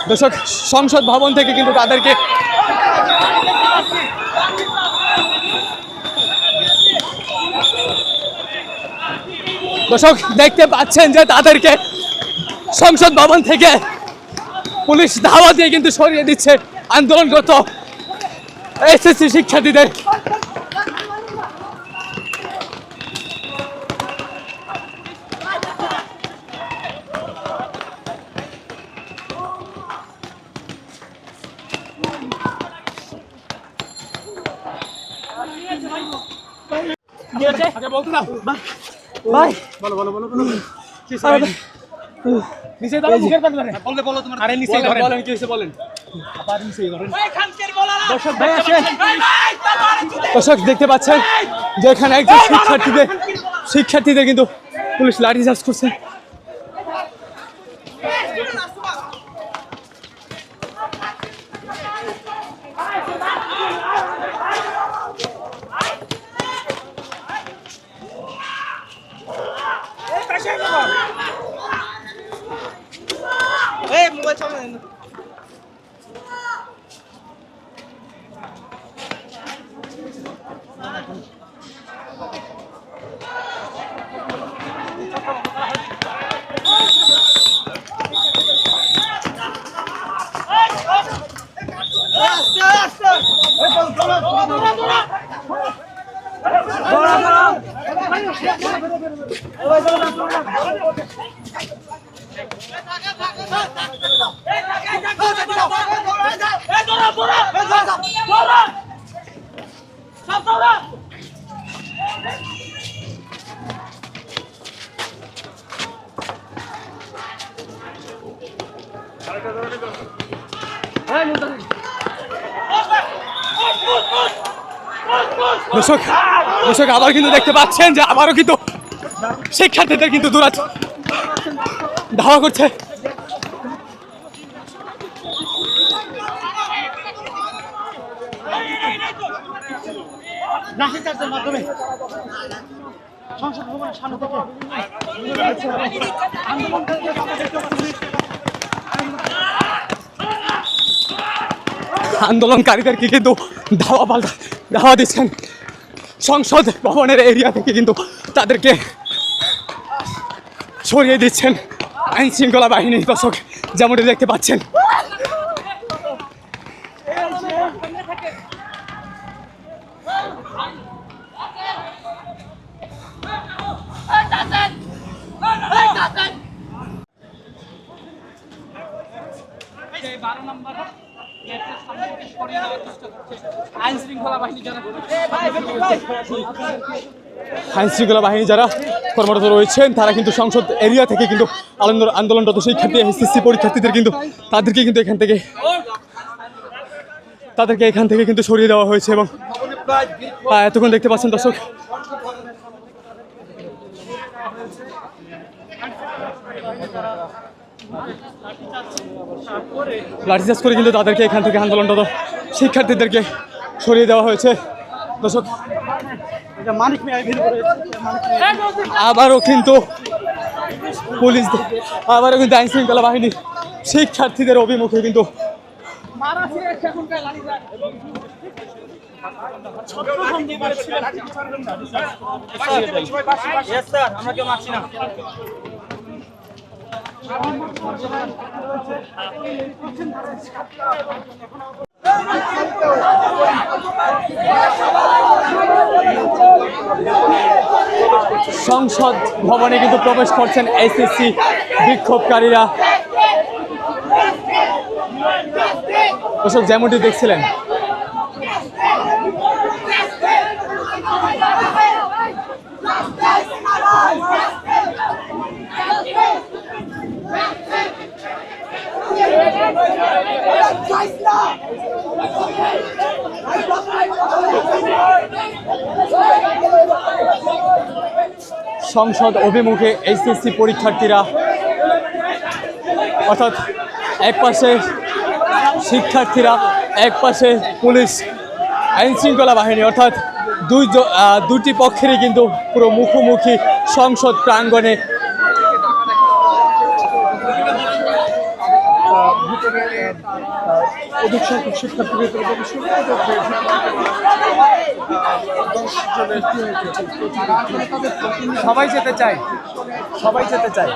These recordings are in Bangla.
দর্শক সংসদ ভবন থেকে কিন্তু তাদেরকে দর্শক দেখতে পাচ্ছেন যে তাদেরকে সংসদ ভবন থেকে পুলিশ ধাওয়া দিয়ে কিন্তু সরিয়ে দিচ্ছে আন্দোলনরত এসএসসি শিক্ষার্থীদের। ভাই বলো বলো বলো বলো নিচে দাও মুখের পাশে ধরে বললে বলো তোমার আরে নিচে ধরে বলেন কি হইছে বলেন আবার নিচে ধরেন ওই খানকের বলারা দর্শক ভাই আসেন দর্শক দেখতে পাচ্ছেন যে এখানে একজন শিক্ষার্থীদের কিন্তু পুলিশ লাঠিচার্জ করছে। দর্শক আবার কিন্তু দেখতে পাচ্ছেন যে আবারও কিন্তু শিক্ষার্থীদের কিন্তু ধাওয়া করছে। লাঠিচার্জের মাধ্যমে সংসদ ভবনের সামনে থেকে আন্দোলনকারীদেরকে কিন্তু ধাওয়া দিচ্ছেন সংসদ ভবনের এরিয়া থেকে কিন্তু তাদেরকে সরিয়ে দিচ্ছেন আইন শৃঙ্খলা বাহিনী। দর্শক যেমনটি দেখতে পাচ্ছেন আইন শৃঙ্খলা বাহিনী যারা কর্মরত রয়েছেন তারা কিন্তু সংসদ এরিয়া থেকে কিন্তু আন্দোলনরত শিক্ষার্থী এসএসসি পরীক্ষার্থীদের কিন্তু তাদেরকে কিন্তু এখান থেকে কিন্তু সরিয়ে দেওয়া হয়েছে এবং এতক্ষণ দেখতে পাচ্ছেন দর্শক লাঠিচার্জ করে কিন্তু তাদেরকে এখান থেকে আন্দোলনরত শিক্ষার্থীদেরকে সরিয়ে দেওয়া হয়েছে। দর্শক আবারও কিন্তু আইন শৃঙ্খলা বাহিনী শিক্ষার্থীদের অভিমুখে কিন্তু সংসদ ভবনে কিন্তু প্রবেশ করছেন এসএসসি বিক্ষোভকারীরা। দর্শক যেমনটি দেখছিলেন সংসদ অভিমুখে এইচএসসি পরীক্ষার্থীরা, অর্থাৎ এক পাশে শিক্ষার্থীরা, এক পাশে পুলিশ আইন শৃঙ্খলা বাহিনী, অর্থাৎ দুটি পক্ষেরই কিন্তু পুরো মুখোমুখি সংসদ প্রাঙ্গণে অধিক সংখ্যক শিক্ষার্থী ভেতরে প্রবেশ করবে। সবাই যেতে চায়, সবাই যেতে চায়।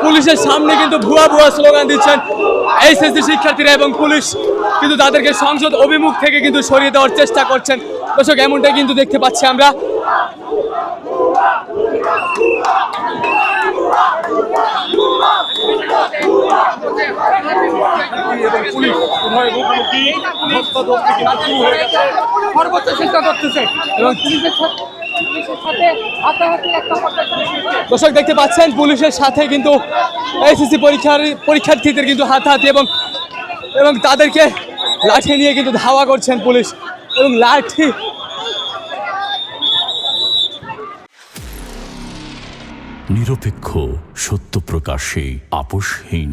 পুলিশের সামনে কিন্তু ভুয়া ভুয়া স্লোগান দিচ্ছেন এইচএসসি শিক্ষার্থীরা এবং পুলিশ কিন্তু তাদেরকে সংসদ অভিমুখ থেকে কিন্তু সরিয়ে দেওয়ার চেষ্টা করছেন। দর্শক এমনটাই কিন্তু দেখতে পাচ্ছি আমরা। সর্বোচ্চ চেষ্টা করতেছে এবং দর্শক দেখতে পাচ্ছেন পুলিশের সাথে কিন্তু এইচএসসি পরীক্ষার্থীদের কিন্তু হাতাহাতি এবং তাদেরকে লাঠি নিয়ে কিন্তু ধাওয়া করছেন পুলিশ এবং লাঠি। নিরপেক্ষ, সত্য প্রকাশে আপোষহীন।